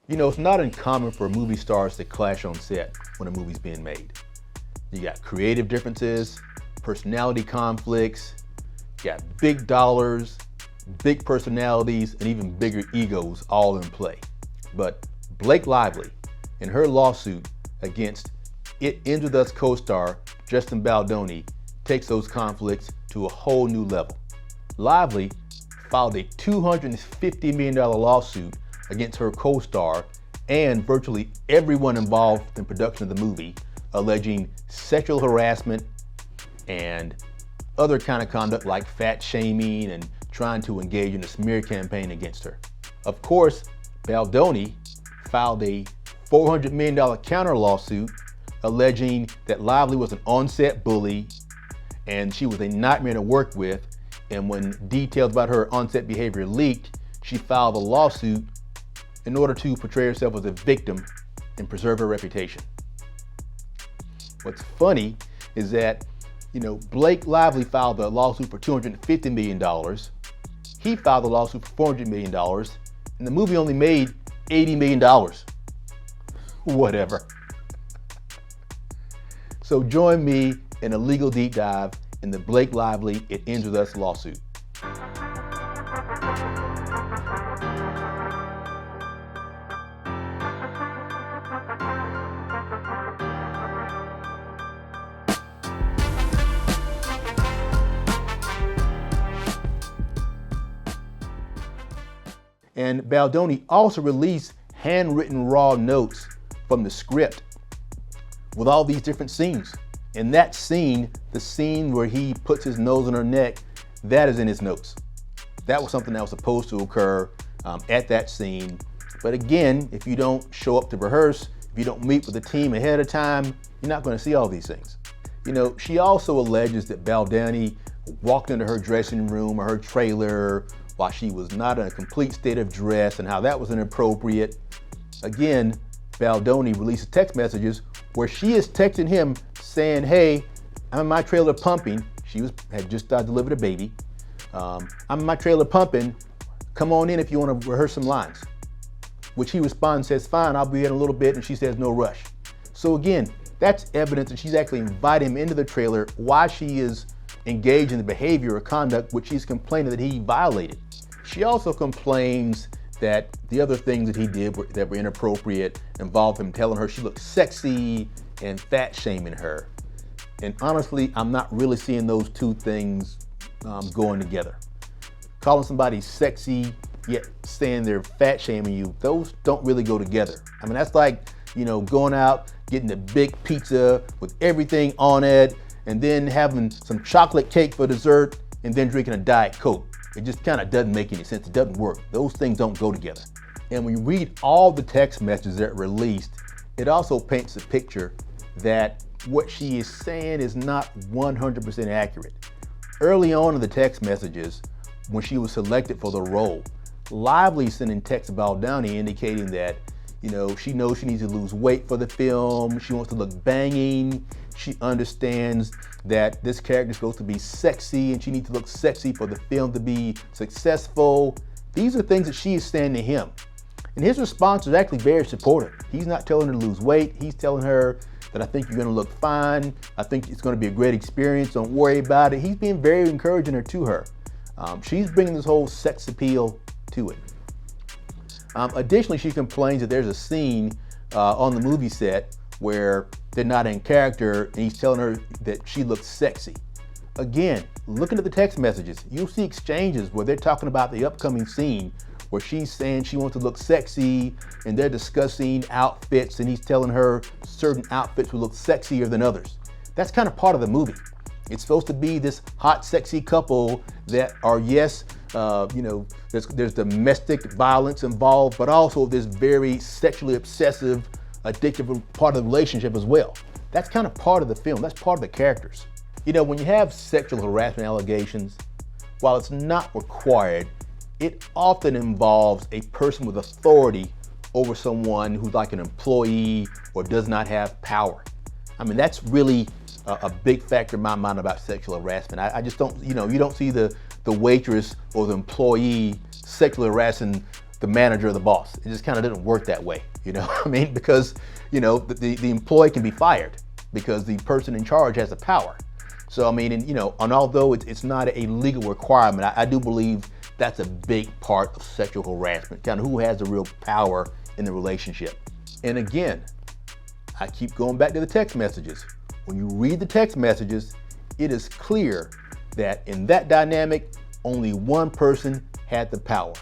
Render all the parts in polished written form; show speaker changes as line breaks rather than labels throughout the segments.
You know, it's not uncommon for movie stars to clash on set when a movie's being made. You got creative differences, personality conflicts, you got big dollars, big personalities, and even bigger egos all in play. But Blake Lively, in her lawsuit against It Ends With Us co-star Justin Baldoni, takes those conflicts to a whole new level. Lively filed a $250 million lawsuit against her co-star and virtually everyone involved in production of the movie, alleging sexual harassment and other kind of conduct like fat shaming and trying to engage in a smear campaign against her. Of course, Baldoni filed a $400 million counter lawsuit alleging that Lively was an on-set bully and she was a nightmare to work with, and when details about her on-set behavior leaked, she filed a lawsuit in order to portray herself as a victim and preserve her reputation. What's funny is that, Blake Lively filed a lawsuit for $250 million. He filed a lawsuit for $400 million, and the movie only made $80 million. Whatever. So join me in a legal deep dive in the Blake Lively It Ends With Us lawsuit. And Baldoni also released handwritten raw notes from the script with all these different scenes. In that scene, the scene where he puts his nose on her neck, that is in his notes. That was something that was supposed to occur at that scene. But again, if you don't show up to rehearse, if you don't meet with the team ahead of time, you're not going to see all these things. She also alleges that Baldoni walked into her dressing room or her trailer while she was not in a complete state of dress and how that was inappropriate. Again, Baldoni releases text messages where she is texting him saying, "Hey, I'm in my trailer pumping." She had just delivered a baby. "I'm in my trailer pumping. Come on in if you want to rehearse some lines." Which he responds, says, "Fine, I'll be in a little bit," and she says, "No rush." So again, that's evidence that she's actually inviting him into the trailer while she is engaged in the behavior or conduct which she's complaining that he violated. She also complains that the other things that he did that were inappropriate involved him telling her she looked sexy and fat shaming her. And honestly, I'm not really seeing those two things going together. Calling somebody sexy, yet saying they're fat shaming you, those don't really go together. I mean, that's like, going out, getting a big pizza with everything on it, and then having some chocolate cake for dessert, and then drinking a Diet Coke. It just kind of doesn't make any sense. It doesn't work. Those things don't go together. And when you read all the text messages that are released, it also paints a picture that what she is saying is not 100% accurate. Early on in the text messages, when she was selected for the role, Lively sending text to Baldoni indicating that, she knows she needs to lose weight for the film. She wants to look banging. She understands that this character is supposed to be sexy and she needs to look sexy for the film to be successful. These are things that she is saying to him. And his response is actually very supportive. He's not telling her to lose weight. He's telling her that I think you're going to look fine. I think it's going to be a great experience. Don't worry about it. He's being very encouraging to her. She's bringing this whole sex appeal to it. Additionally, she complains that there's a scene on the movie set where they're not in character and he's telling her that she looks sexy. Again, looking at the text messages, you'll see exchanges where they're talking about the upcoming scene where she's saying she wants to look sexy and they're discussing outfits and he's telling her certain outfits will look sexier than others. That's kind of part of the movie. It's supposed to be this hot, sexy couple that are, yes, there's domestic violence involved, but also this very sexually obsessive, addictive part of the relationship as well. That's kind of part of the film. That's part of the characters. When you have sexual harassment allegations, while it's not required, it often involves a person with authority over someone who's like an employee or does not have power. I mean, that's really a big factor in my mind about sexual harassment. I just don't, you don't see the waitress or the employee sexually harassing the manager or the boss. It just kind of didn't work that way, I mean, because, the employee can be fired because the person in charge has the power. So, I mean, and although it's not a legal requirement, I do believe that's a big part of sexual harassment, kind of who has the real power in the relationship. And again, I keep going back to the text messages. When you read the text messages, it is clear that in that dynamic, only one person had the power.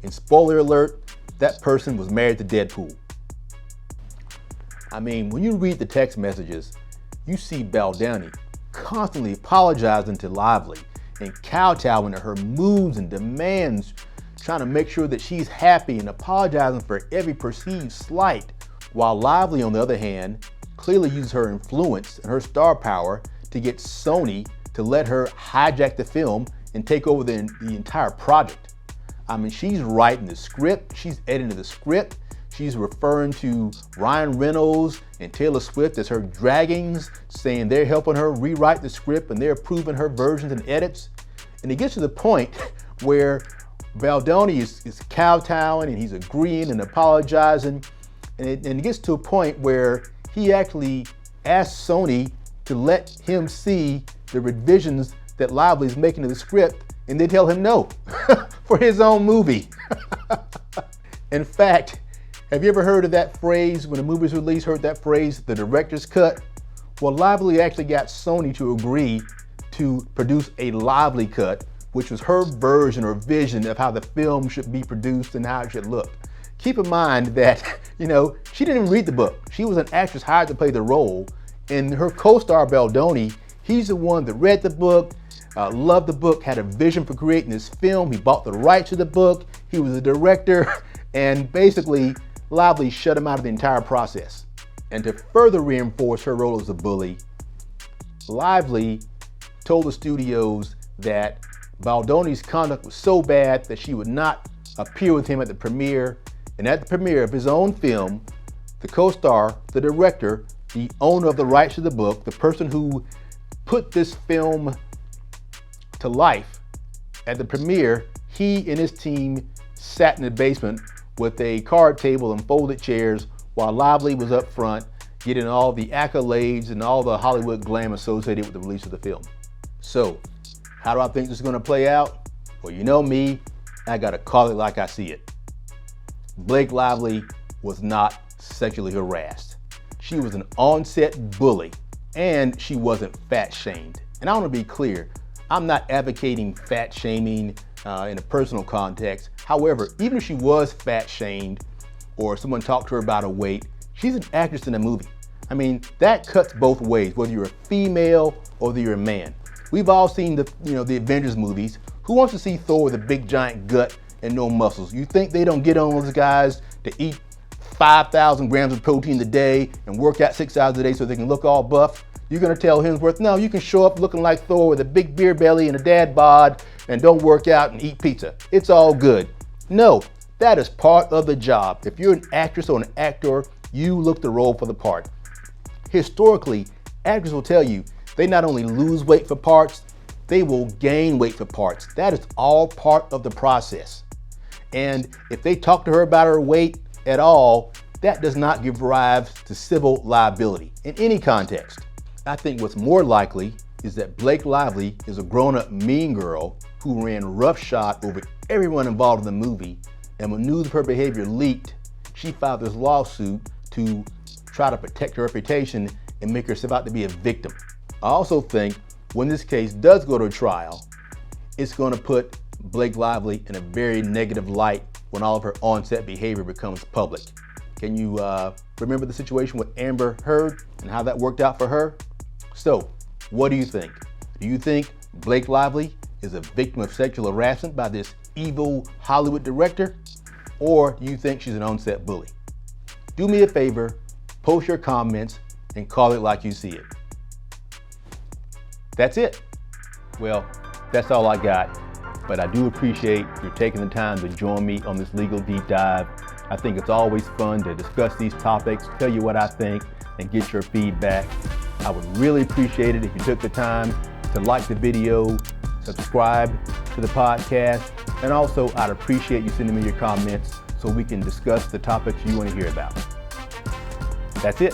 And spoiler alert, that person was married to Deadpool. I mean, when you read the text messages, you see Baldoni constantly apologizing to Lively and kowtowing to her moods and demands, trying to make sure that she's happy and apologizing for every perceived slight, while Lively, on the other hand, clearly uses her influence and her star power to get Sony to let her hijack the film and take over the entire project. I mean, she's writing the script, she's editing the script, she's referring to Ryan Reynolds and Taylor Swift as her draggings, saying they're helping her rewrite the script and they're approving her versions and edits. And it gets to the point where Baldoni is kowtowing and he's agreeing and apologizing. And it gets to a point where he actually asks Sony to let him see the revisions that Lively is making to the script, and they tell him no for his own movie. In fact, have you ever heard of that phrase, when a movie's released, heard that phrase, the director's cut? Well, Lively actually got Sony to agree to produce a Lively cut, which was her version or vision of how the film should be produced and how it should look. Keep in mind that, she didn't even read the book. She was an actress hired to play the role, and her co-star Baldoni, he's the one that read the book, loved the book, had a vision for creating this film. He bought the rights to the book. He was the director, and basically Lively shut him out of the entire process. And to further reinforce her role as a bully, Lively told the studios that Baldoni's conduct was so bad that she would not appear with him at the premiere. And at the premiere of his own film, the co-star, the director, the owner of the rights to the book, the person who put this film to life, at the premiere, he and his team sat in the basement with a card table and folded chairs while Lively was up front getting all the accolades and all the Hollywood glam associated with the release of the film. So, how do I think this is going to play out? Well, you know me, I gotta call it like I see it. Blake Lively was not sexually harassed. She was an on-set bully, and she wasn't fat shamed. And I want to be clear, I'm not advocating fat shaming in a personal context. However, even if she was fat shamed or someone talked to her about her weight, she's an actress in a movie. I mean, that cuts both ways, whether you're a female or whether you're a man. We've all seen the Avengers movies. Who wants to see Thor with a big giant gut and no muscles? You think they don't get on those guys to eat 5,000 grams of protein a day and work out 6 hours a day so they can look all buff? You're gonna tell Hemsworth, no, you can show up looking like Thor with a big beer belly and a dad bod and don't work out and eat pizza. It's all good. No, that is part of the job. If you're an actress or an actor, you look the role for the part. Historically, actors will tell you they not only lose weight for parts, they will gain weight for parts. That is all part of the process. And if they talk to her about her weight at all, that does not give rise to civil liability in any context. I think what's more likely is that Blake Lively is a grown-up mean girl who ran roughshod over everyone involved in the movie, and when news of her behavior leaked, she filed this lawsuit to try to protect her reputation and make herself out to be a victim. I also think when this case does go to trial, it's going to put Blake Lively in a very negative light when all of her on-set behavior becomes public. Can you remember the situation with Amber Heard and how that worked out for her? So, what do you think? Do you think Blake Lively is a victim of sexual harassment by this evil Hollywood director? Or do you think she's an on-set bully? Do me a favor, post your comments and call it like you see it. That's it. Well, that's all I got, but I do appreciate you taking the time to join me on this legal deep dive. I think it's always fun to discuss these topics, tell you what I think, and get your feedback. I would really appreciate it if you took the time to like the video, subscribe to the podcast, and also I'd appreciate you sending me your comments so we can discuss the topics you want to hear about. That's it.